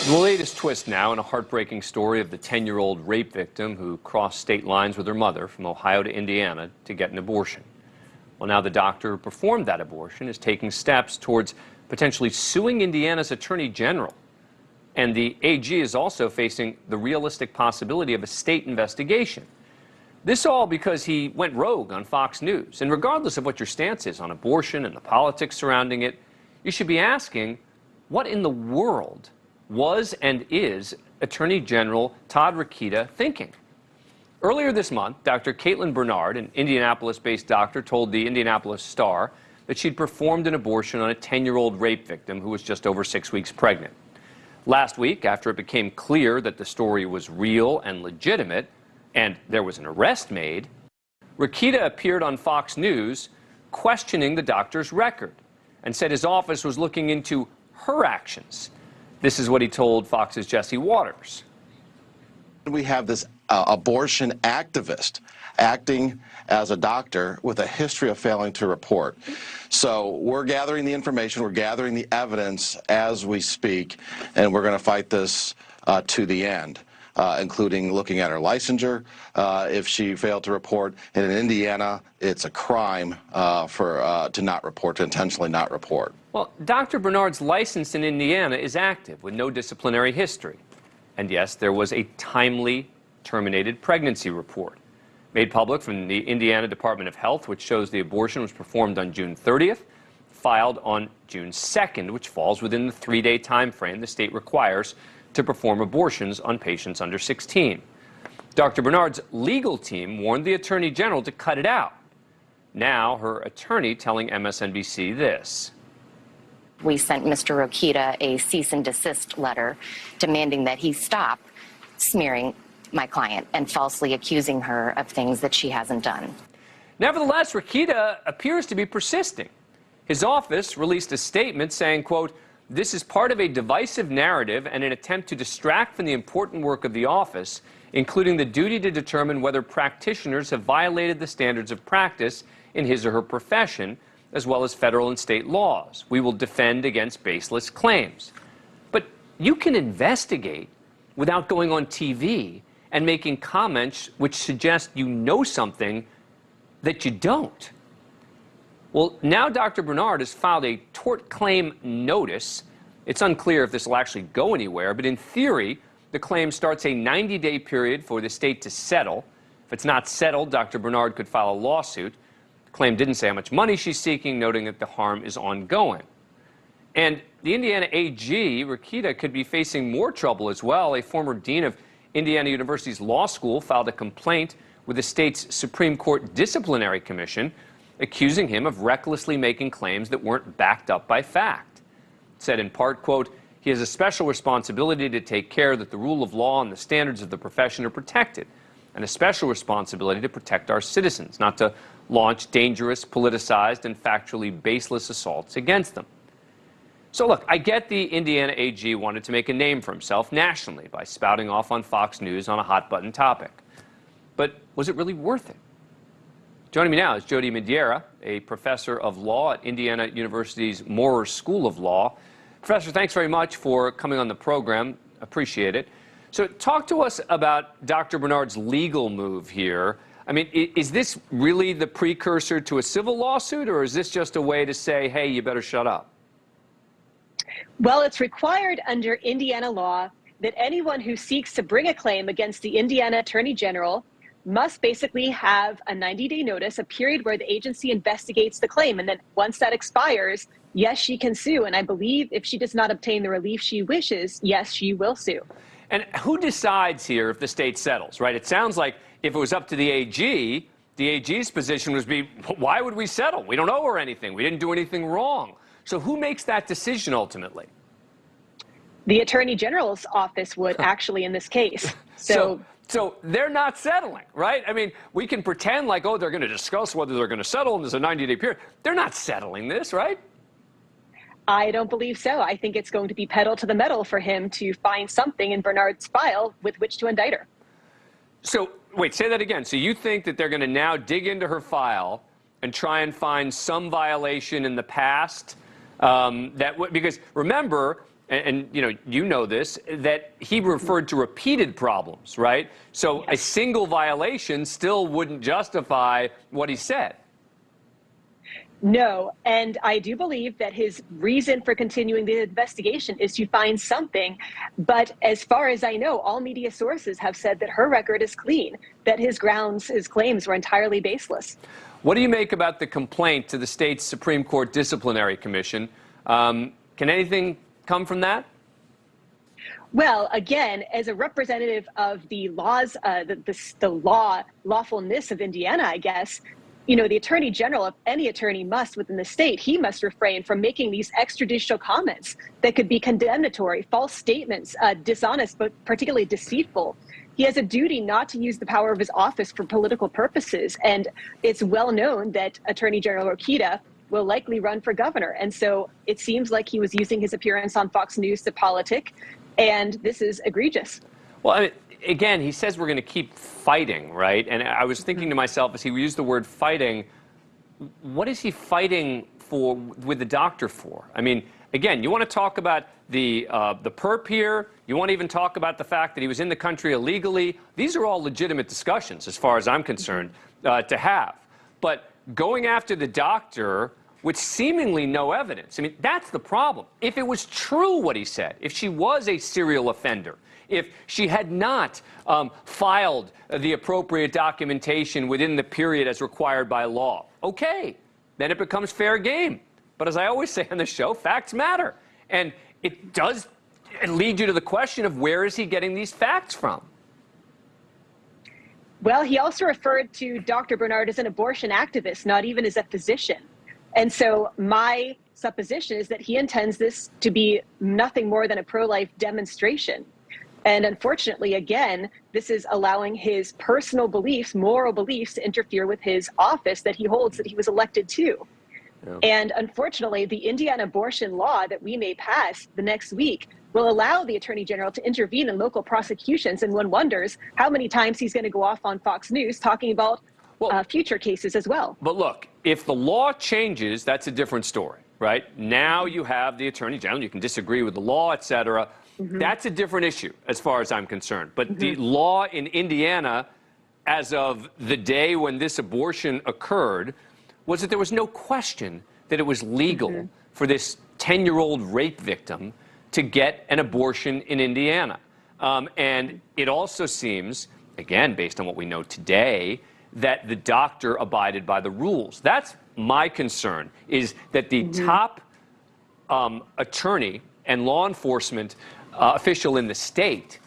The latest twist now in a heartbreaking story of the 10-year-old rape victim who crossed state lines with her mother from Ohio to Indiana to get an abortion. Well, now the doctor who performed that abortion is taking steps towards potentially suing Indiana's Attorney General. And the AG is also facing the realistic possibility of a state investigation. This all because he went rogue on Fox News. And regardless of what your stance is on abortion and the politics surrounding it, you should be asking, what in the world was and is Attorney General Todd Rokita thinking? Earlier this month, Dr. Caitlin Bernard, an Indianapolis-based doctor, told the Indianapolis Star that she'd performed an abortion on a 10-year-old rape victim who was just over 6 weeks pregnant. Last week, after it became clear that the story was real and legitimate, and there was an arrest made, Rokita appeared on Fox News questioning the doctor's record and said his office was looking into her actions. This is what he told Fox's Jesse Waters. We have this abortion activist acting as a doctor with a history of failing to report. So we're gathering the information, we're gathering the evidence as we speak, and we're going to fight this to the end, including looking at her licensure if she failed to report. And in Indiana, it's a crime to not report, to intentionally not report. Well, Dr. Bernard's license in Indiana is active with no disciplinary history. And yes, there was a timely terminated pregnancy report made public from the Indiana Department of Health, which shows the abortion was performed on June 30th, filed on June 2nd, which falls within the 3-day time frame the state requires to perform abortions on patients under 16. Dr. Bernard's legal team warned the Attorney General to cut it out. Now, her attorney telling MSNBC this. We sent Mr. Rokita a cease and desist letter demanding that he stop smearing my client and falsely accusing her of things that she hasn't done. Nevertheless, Rokita appears to be persisting. His office released a statement saying, quote, "This is part of a divisive narrative and an attempt to distract from the important work of the office, including the duty to determine whether practitioners have violated the standards of practice in his or her profession, as well as federal and state laws. We will defend against baseless claims." But you can investigate without going on TV and making comments which suggest you know something that you don't. Well, now Dr. Bernard has filed a tort claim notice. It's unclear if this will actually go anywhere, but in theory, the claim starts a 90-day period for the state to settle. If it's not settled, Dr. Bernard could file a lawsuit. The claim didn't say how much money she's seeking, noting that the harm is ongoing. And the Indiana AG, Rokita, could be facing more trouble as well. A former dean of Indiana University's law school filed a complaint with the state's Supreme Court Disciplinary Commission, accusing him of recklessly making claims that weren't backed up by fact. It said in part, quote, "He has a special responsibility to take care that the rule of law and the standards of the profession are protected, and a special responsibility to protect our citizens, not to launch dangerous, politicized, and factually baseless assaults against them." So look, I get the Indiana AG wanted to make a name for himself nationally by spouting off on Fox News on a hot-button topic. But was it really worth it? Joining me now is Jody Madeira, a professor of law at Indiana University's Maurer School of Law. Professor, thanks very much for coming on the program. Appreciate it. So talk to us about Dr. Bernard's legal move here. I mean, is this really the precursor to a civil lawsuit, or is this just a way to say, hey, you better shut up? Well, it's required under Indiana law that anyone who seeks to bring a claim against the Indiana Attorney General must basically have a 90-day notice, a period where the agency investigates the claim. And then once that expires, yes, she can sue. And I believe if she does not obtain the relief she wishes, yes, she will sue. And who decides here if the state settles, right? It sounds like if it was up to the AG's position would be, why would we settle? We don't owe her anything. We didn't do anything wrong. So who makes that decision ultimately? The Attorney General's office would actually in this case. So they're not settling, right? I mean, we can pretend like, oh, they're going to discuss whether they're going to settle and there's a 90-day period. They're not settling this, right? I don't believe so. I think it's going to be pedal to the metal for him to find something in Bernard's file with which to indict her. So, wait, say that again. So you think that they're going to now dig into her file and try and find some violation in the past? Because remember, and you know this, that he referred to repeated problems, right? So a single violation still wouldn't justify what he said. No, and I do believe that his reason for continuing the investigation is to find something. But as far as I know, all media sources have said that her record is clean, that his claims were entirely baseless. What do you make about the complaint to the state's Supreme Court Disciplinary Commission? Can anything come from that? Well, again, as a representative of the laws, lawfulness of Indiana, I guess, the Attorney General, if any attorney must within the state, he must refrain from making these extrajudicial comments that could be condemnatory, false statements, dishonest, but particularly deceitful. He has a duty not to use the power of his office for political purposes. And it's well known that Attorney General Rokita will likely run for governor. And so it seems like he was using his appearance on Fox News to politic. And this is egregious. Well, again, he says we're going to keep fighting, right? And I was thinking to myself, as he used the word fighting, what is he fighting for with the doctor for? I mean, again, you want to talk about the perp here. You want to even talk about the fact that he was in the country illegally. These are all legitimate discussions, as far as I'm concerned, to have. But going after the doctor with seemingly no evidence, I mean, that's the problem. If it was true what he said, if she was a serial offender, if she had not filed the appropriate documentation within the period as required by law, okay, then it becomes fair game. But as I always say on the show, facts matter. And it does lead you to the question of where is he getting these facts from? Well, he also referred to Dr. Bernard as an abortion activist, not even as a physician. And so my supposition is that he intends this to be nothing more than a pro-life demonstration. And unfortunately, again, this is allowing his personal beliefs, moral beliefs, to interfere with his office that he holds, that he was elected to. Yeah. And unfortunately, the Indiana abortion law that we may pass the next week will allow the Attorney General to intervene in local prosecutions. And one wonders how many times he's going to go off on Fox News talking about future cases as well. But look, if the law changes, that's a different story, right? Now you have the Attorney General. You can disagree with the law, et cetera. That's a different issue as far as I'm concerned. But the law in Indiana, as of the day when this abortion occurred, was that there was no question that it was legal for this 10-year-old rape victim to get an abortion in Indiana. And it also seems, again, based on what we know today, that the doctor abided by the rules. That's my concern, is that the top attorney and law enforcement official in the state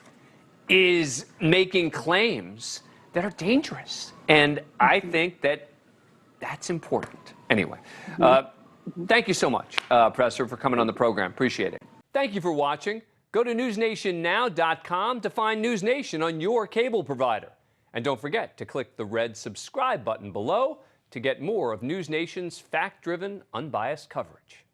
is making claims that are dangerous. And I think that that's important. Anyway, thank you so much, Professor, for coming on the program. Appreciate it. Thank you for watching. Go to newsnationnow.com to find NewsNation on your cable provider. And don't forget to click the red subscribe button below to get more of NewsNation's fact-driven, unbiased coverage.